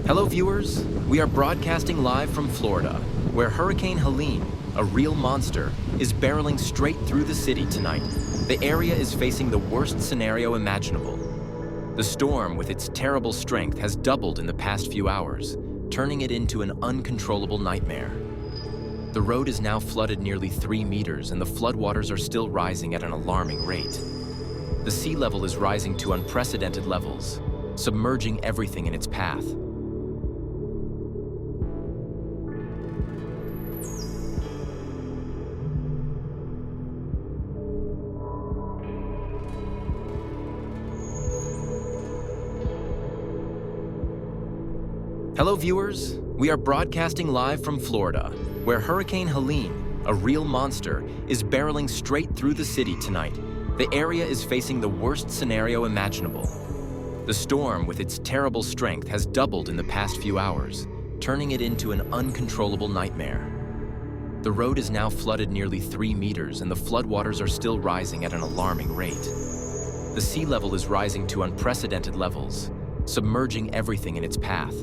Hello viewers, we are broadcasting live from Florida, where Hurricane Helene, a real monster, is barreling straight through the city tonight. The area is facing the worst scenario imaginable. The storm, with its terrible strength, has doubled in the past few hours, turning it into an uncontrollable nightmare. The road is now flooded nearly 3 meters, and the floodwaters are still rising at an alarming rate. The sea level is rising to unprecedented levels, submerging everything in its path. Hello viewers, we are broadcasting live from Florida, where Hurricane Helene, a real monster, is barreling straight through the city tonight. The area is facing the worst scenario imaginable. The storm, with its terrible strength, has doubled in the past few hours, turning it into an uncontrollable nightmare. The road is now flooded nearly 3 meters, and the floodwaters are still rising at an alarming rate. The sea level is rising to unprecedented levels, submerging everything in its path.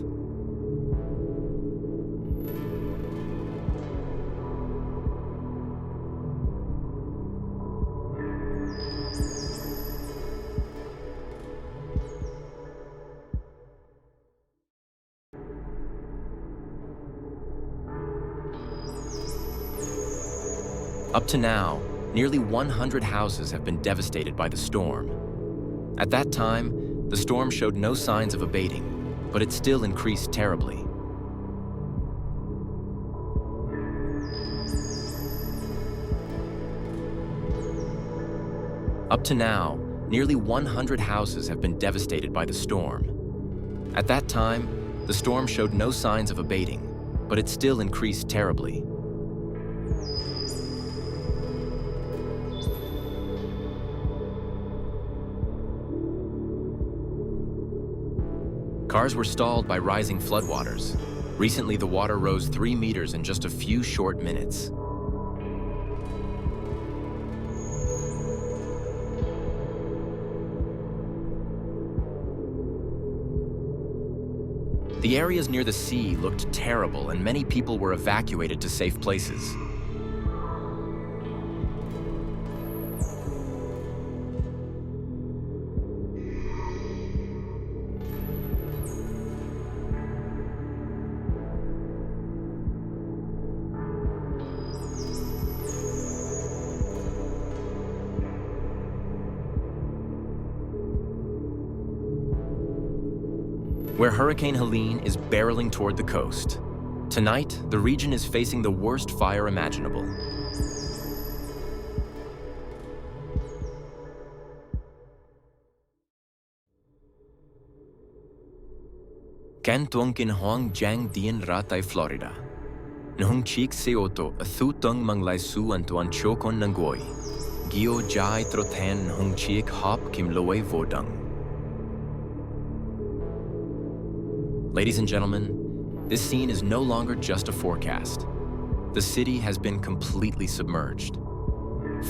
Up to now, nearly 100 houses have been devastated by the storm. At that time, the storm showed no signs of abating, but it still increased terribly. Up to now, nearly 100 houses have been devastated by the storm. At that time, the storm showed no signs of abating, but it still increased terribly. Cars were stalled by rising floodwaters. Recently, the water rose 3 meters in just a few short minutes. The areas near the sea looked terrible, and many people were evacuated to safe places. Where Hurricane Helene is barreling toward the coast. Tonight, the region is facing the worst fire imaginable. Ken tuangkin hoang jang dien ratai Florida. Nhung chik seoto a thutung manglai su antuan chokon nangoi. Gio jai troten hung chik hop kim loe vodang. Ladies and gentlemen, this scene is no longer just a forecast. The city has been completely submerged.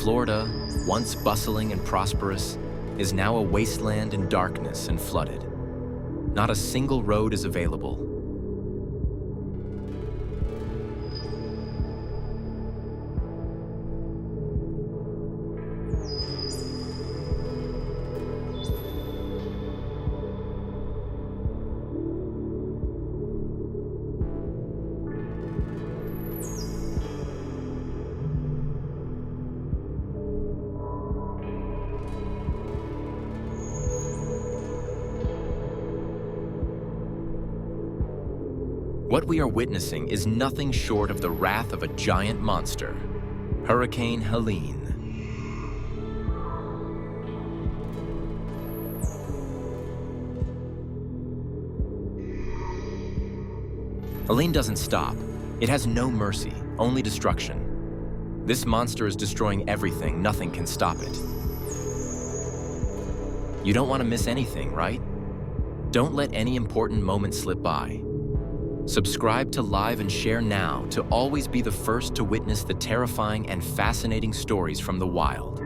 Florida, once bustling and prosperous, is now a wasteland in darkness and flooded. Not a single road is available. What we are witnessing is nothing short of the wrath of a giant monster, Hurricane Helene. Helene doesn't stop. It has no mercy, only destruction. This monster is destroying everything. Nothing can stop it. You don't want to miss anything, right? Don't let any important moment slip by. Subscribe to Live and share now to always be the first to witness the terrifying and fascinating stories from the wild.